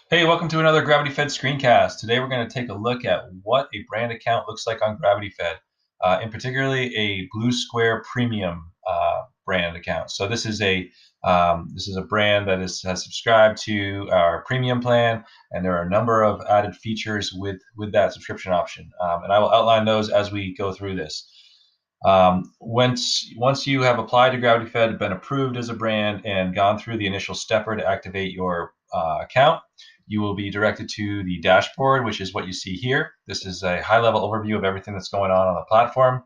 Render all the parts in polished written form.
Hey, welcome to another GravityFed screencast. Today we're going to take a look at what a brand account looks like on GravityFed, in particularly a Blue Square Premium brand account. So this is a brand that has subscribed to our premium plan, and there are a number of added features with that subscription option. And I will outline those as we go through this. Once you have applied to GravityFed, been approved as a brand, and gone through the initial stepper to activate your account, you will be directed to the dashboard, which is what you see here. This is a high-level overview of everything that's going on the platform.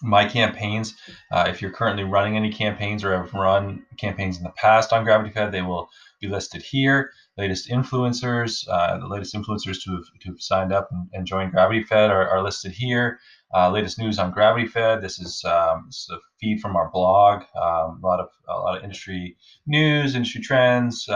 My campaigns, if you're currently running any campaigns or have run campaigns in the past on GravityFed, they will be listed here. The latest influencers to have signed up and joined GravityFed are listed here. Latest news on GravityFed. This is a feed from our blog. A lot of industry news, industry trends,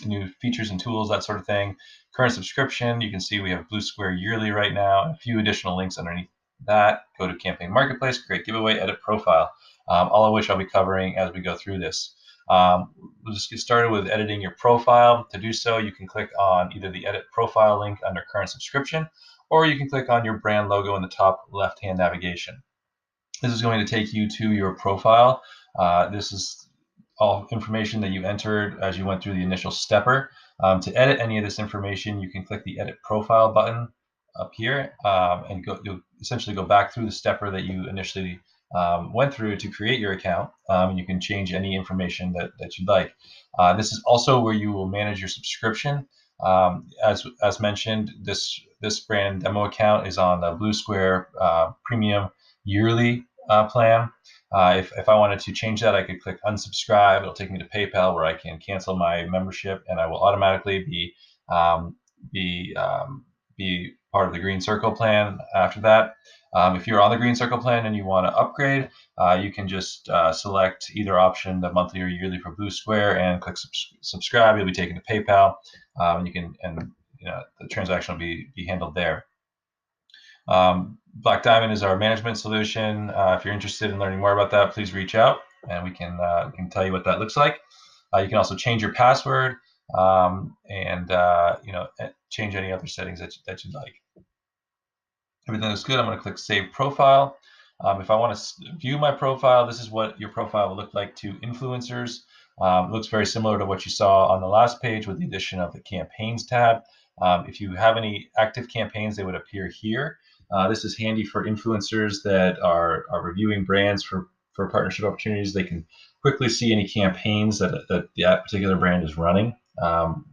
new features and tools, that sort of thing. Current subscription. You can see we have Blue Square Yearly right now, and a few additional links underneath that. Go to Campaign Marketplace, create giveaway, edit profile, all of which I'll be covering as we go through this. We'll just get started with editing your profile. To do so, you can click on either the Edit Profile link under Current Subscription, or you can click on your brand logo in the top left-hand navigation. This is going to take you to your profile. This is all information that you entered as you went through the initial stepper. To edit any of this information, you can click the Edit Profile button up here, and you'll essentially go back through the stepper that you initially went through to create your account. And you can change any information that you'd like. This is also where you will manage your subscription. As mentioned, this brand demo account is on the Blue Square Premium Yearly plan. If I wanted to change that, I could click unsubscribe. It'll take me to PayPal, where I can cancel my membership, and I will automatically be part of the Green Circle plan after that. If you're on the Green Circle plan and you want to upgrade, you can just select either option, the monthly or yearly for Blue Square, and click subscribe. You'll be taken to PayPal. The transaction will be handled there. Black Diamond is our management solution. If you're interested in learning more about that, please reach out, and we can tell you what that looks like. You can also change your password, and change any other settings that you'd like. Everything looks good. I'm going to click Save Profile. If I want to view my profile, this is what your profile will look like to influencers. It looks very similar to what you saw on the last page, with the addition of the Campaigns tab. If you have any active campaigns, they would appear here. This is handy for influencers that are reviewing brands for partnership opportunities. They can quickly see any campaigns that that particular brand is running,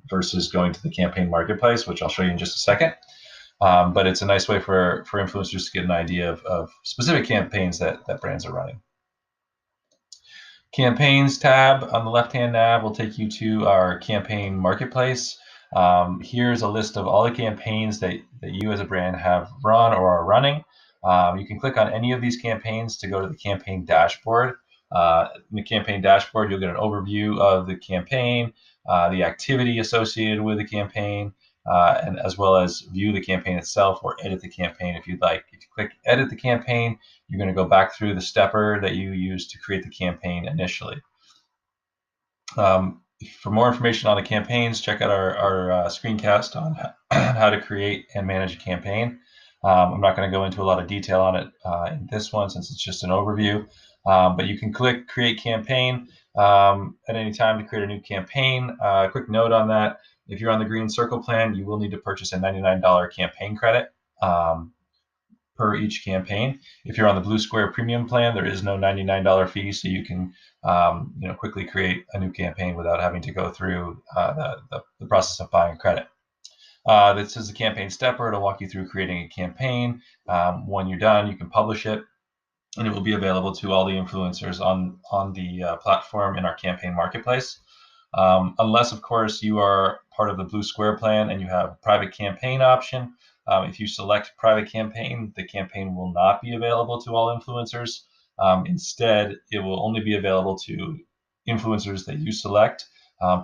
versus going to the Campaign Marketplace, which I'll show you in just a second. But it's a nice way for influencers to get an idea of specific campaigns that brands are running. Campaigns tab on the left-hand nav will take you to our Campaign Marketplace. Here's a list of all the campaigns that you as a brand have run or are running. You can click on any of these campaigns to go to the campaign dashboard. In the campaign dashboard, you'll get an overview of the campaign, the activity associated with the campaign, and as well as view the campaign itself or edit the campaign if you'd like. If you click Edit the campaign, you're going to go back through the stepper that you used to create the campaign initially. For more information on the campaigns, check out our screencast on how to create and manage a campaign. I'm not going to go into a lot of detail on it in this one, since it's just an overview. But you can click Create Campaign at any time to create a new campaign. Quick note on that: if you're on the Green Circle plan, you will need to purchase a $99 campaign credit per each campaign. If you're on the Blue Square Premium plan, there is no $99 fee, so you can quickly create a new campaign without having to go through the process of buying credit. This is the campaign stepper. It'll walk you through creating a campaign. When you're done, you can publish it, and it will be available to all the influencers on the platform in our Campaign Marketplace. Unless, of course, you are part of the Blue Square plan and you have private campaign option. If you select private campaign, the campaign will not be available to all influencers. Instead, it will only be available to influencers that you select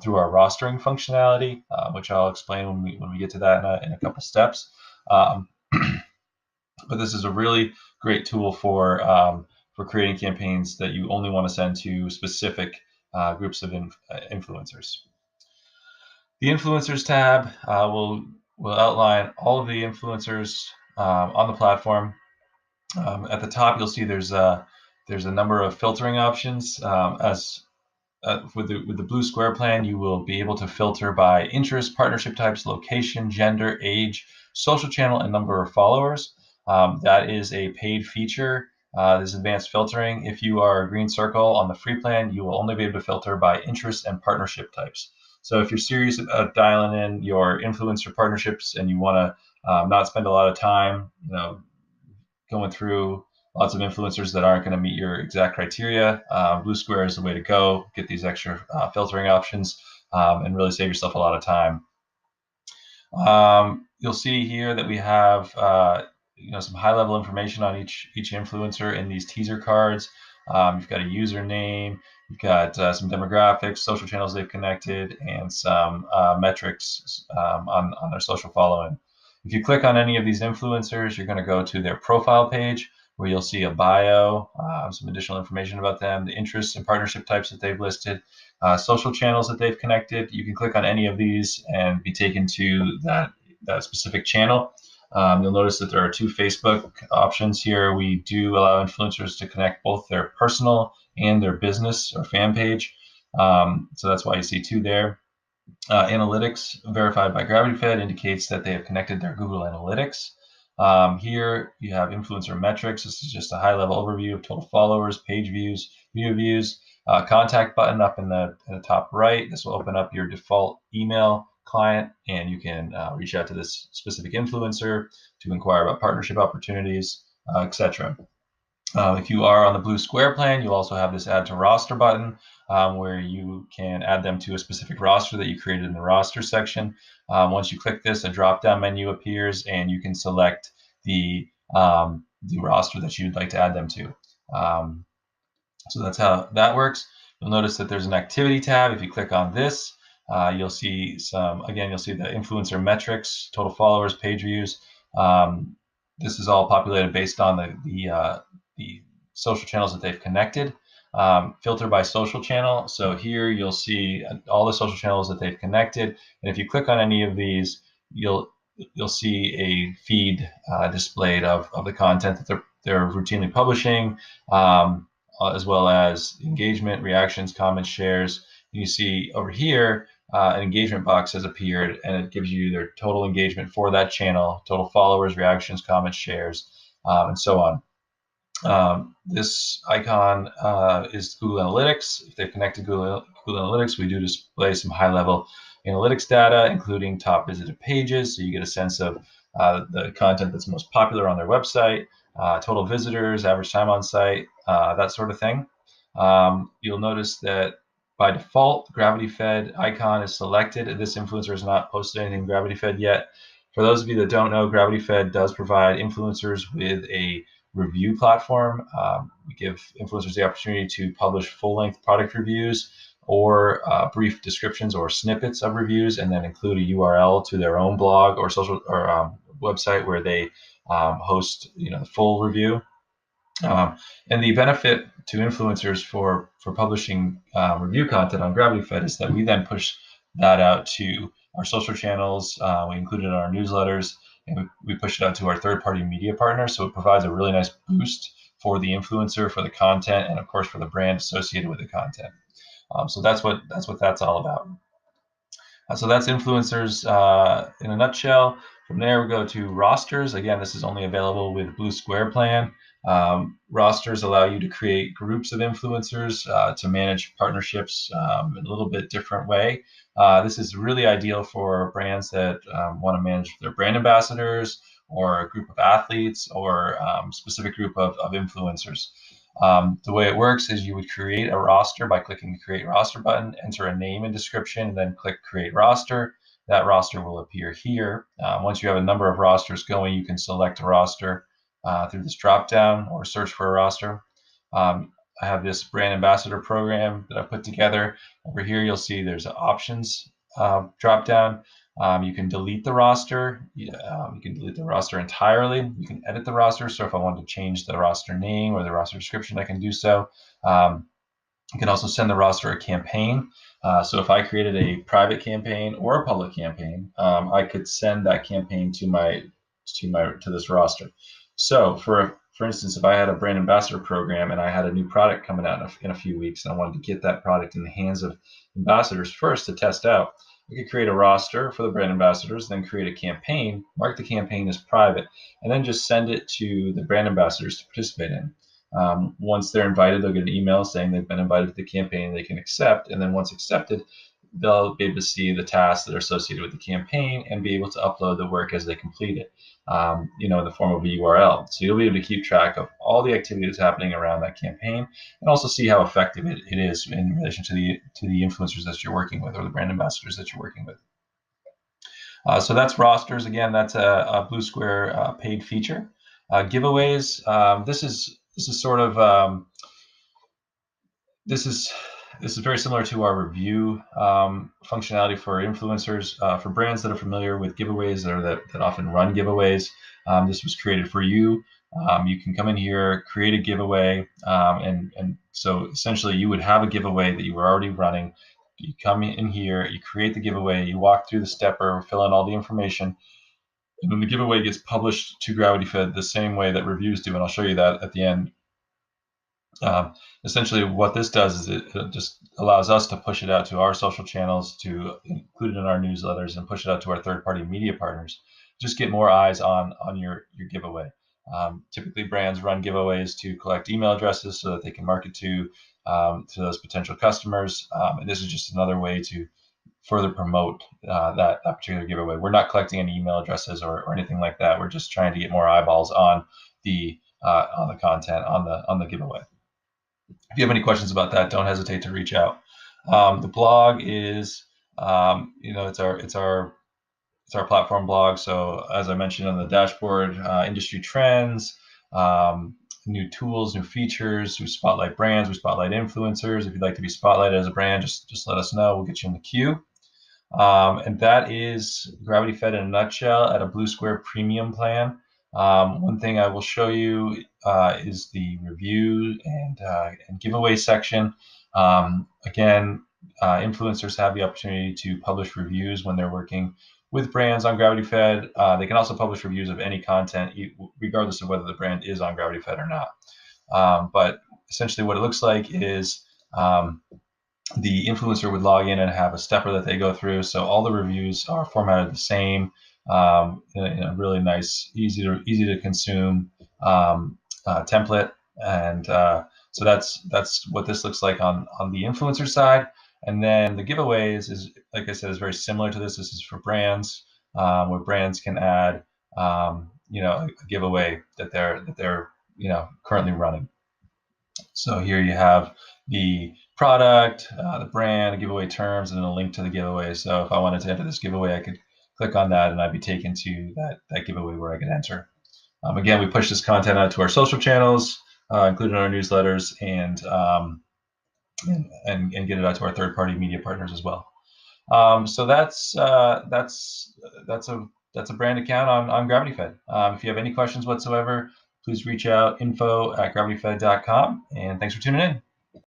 through our rostering functionality, which I'll explain when we get to that in a couple steps. But this is a really great tool for creating campaigns that you only want to send to specific groups of influencers. The influencers tab will outline all of the influencers on the platform. At the top, you'll see there's a number of filtering options. With the blue square plan, you will be able to filter by interest, partnership types, location, gender, age, social channel, and number of followers. That is a paid feature. This advanced filtering. If you are a green circle on the free plan, you will only be able to filter by interest and partnership types. So if you're serious about dialing in your influencer partnerships and you want to not spend a lot of time, going through lots of influencers that aren't going to meet your exact criteria, blue square is the way to go. Get these extra filtering options and really save yourself a lot of time. You'll see here that we have some high-level information on each influencer in these teaser cards. You've got a username, you've got some demographics, social channels they've connected, and some metrics on their social following. If you click on any of these influencers, you're going to go to their profile page where you'll see a bio, some additional information about them, the interests and partnership types that they've listed, social channels that they've connected. You can click on any of these and be taken to that specific channel. You'll notice that there are 2 Facebook options here. We do allow influencers to connect both their personal and their business or fan page. So that's why you see 2 there. Analytics verified by GravityFed indicates that they have connected their Google Analytics. Here you have influencer metrics. This is just a high-level overview of total followers, page views, video views. Contact button up in the top right. This will open up your default email client, and you can reach out to this specific influencer to inquire about partnership opportunities, etc. If you are on the blue square plan, you'll also have this add to roster button where you can add them to a specific roster that you created in the roster section. Once you click this, a drop-down menu appears and you can select the roster that you'd like to add them to. So that's how that works. You'll notice that there's an activity tab. If you click on this, you'll see you'll see the influencer metrics, total followers, page views. This is all populated based on the social channels that they've connected. Filter by social channel. So here you'll see all the social channels that they've connected. And if you click on any of these, you'll see a feed displayed of the content that they're routinely publishing, as well as engagement, reactions, comments, shares. You see over here, an engagement box has appeared, and it gives you their total engagement for that channel, total followers, reactions, comments, shares, and so on. This icon is Google Analytics. If they've connected Google Analytics, we do display some high-level analytics data, including top visited pages, so you get a sense of the content that's most popular on their website, total visitors, average time on site, that sort of thing. You'll notice that by default, the GravityFed icon is selected. This influencer has not posted anything GravityFed yet. For those of you that don't know, GravityFed does provide influencers with a review platform. We give influencers the opportunity to publish full-length product reviews or brief descriptions or snippets of reviews, and then include a URL to their own blog or social or website where they host the full review. And the benefit to influencers for publishing review content on GravityFed is that we then push that out to our social channels. We include it in our newsletters, and we push it out to our third-party media partners. So it provides a really nice boost for the influencer, for the content, and of course for the brand associated with the content. So that's what that's all about. So that's influencers in a nutshell. From there, we go to rosters. Again, this is only available with Blue Square plan. Rosters allow you to create groups of influencers to manage partnerships in a little bit different way. This is really ideal for brands that want to manage their brand ambassadors or a group of athletes or specific group of influencers. The way it works is you would create a roster by clicking the Create Roster button, enter a name and description, and then click Create Roster. That roster will appear here. Once you have a number of rosters going, you can select a roster through this drop-down or search for a roster. I have this brand ambassador program that I put together. Over here, you'll see there's an options drop-down. You can delete the roster. You can delete the roster entirely. You can edit the roster. So if I wanted to change the roster name or the roster description, I can do so. You can also send the roster a campaign. So if I created a private campaign or a public campaign, I could send that campaign to this roster. So for instance, if I had a brand ambassador program and I had a new product coming out in a few weeks and I wanted to get that product in the hands of ambassadors first to test out, I could create a roster for the brand ambassadors, then create a campaign, mark the campaign as private, and then just send it to the brand ambassadors to participate in. Once they're invited, they'll get an email saying they've been invited to the campaign, they can accept, and then once accepted, they'll be able to see the tasks that are associated with the campaign and be able to upload the work as they complete it, in the form of a URL. So you'll be able to keep track of all the activity that's happening around that campaign, and also see how effective it is in relation to the influencers that you're working with or the brand ambassadors that you're working with. So that's rosters. Again, that's a Blue Square paid feature. Giveaways. This is sort of this is very similar to our review functionality for influencers. For brands that are familiar with giveaways or that often run giveaways, this was created for you. You can come in here, create a giveaway, and so essentially you would have a giveaway that you were already running. You come in here, you create the giveaway, you walk through the stepper, fill in all the information, and then the giveaway gets published to GravityFed the same way that reviews do, and I'll show you that at the end. Essentially, what this does is it just allows us to push it out to our social channels, to include it in our newsletters, and push it out to our third-party media partners. Just get more eyes on your giveaway. Typically, brands run giveaways to collect email addresses so that they can market to those potential customers. And this is just another way to further promote that particular giveaway. We're not collecting any email addresses or anything like that. We're just trying to get more eyeballs on the content on the giveaway. If you have any questions about that, don't hesitate to reach out. The blog is, it's our platform blog. So as I mentioned on the dashboard, industry trends, new tools, new features. We spotlight brands, we spotlight influencers. If you'd like to be spotlighted as a brand, just let us know. We'll get you in the queue. And that is GravityFed in a nutshell at a Blue Square premium plan. One thing I will show you is the review and giveaway section. Again, influencers have the opportunity to publish reviews when they're working with brands on GravityFed. They can also publish reviews of any content, regardless of whether the brand is on GravityFed or not. But essentially what it looks like is the influencer would log in and have a stepper that they go through. So all the reviews are formatted the same, in a really nice, easy to consume template. And so that's what this looks like on the influencer side. And then the giveaways is, like I said, is very similar to this. This is for brands, where brands can add, a giveaway that they're currently running. So here you have the product, the brand, the giveaway terms, and then a link to the giveaway. So if I wanted to enter this giveaway, I could click on that and I'd be taken to that giveaway where I could enter. Again, we push this content out to our social channels, including our newsletters, and get it out to our third-party media partners as well. So that's a brand account on GravityFed. If you have any questions whatsoever, please reach out, info@gravityfed.com, and thanks for tuning in.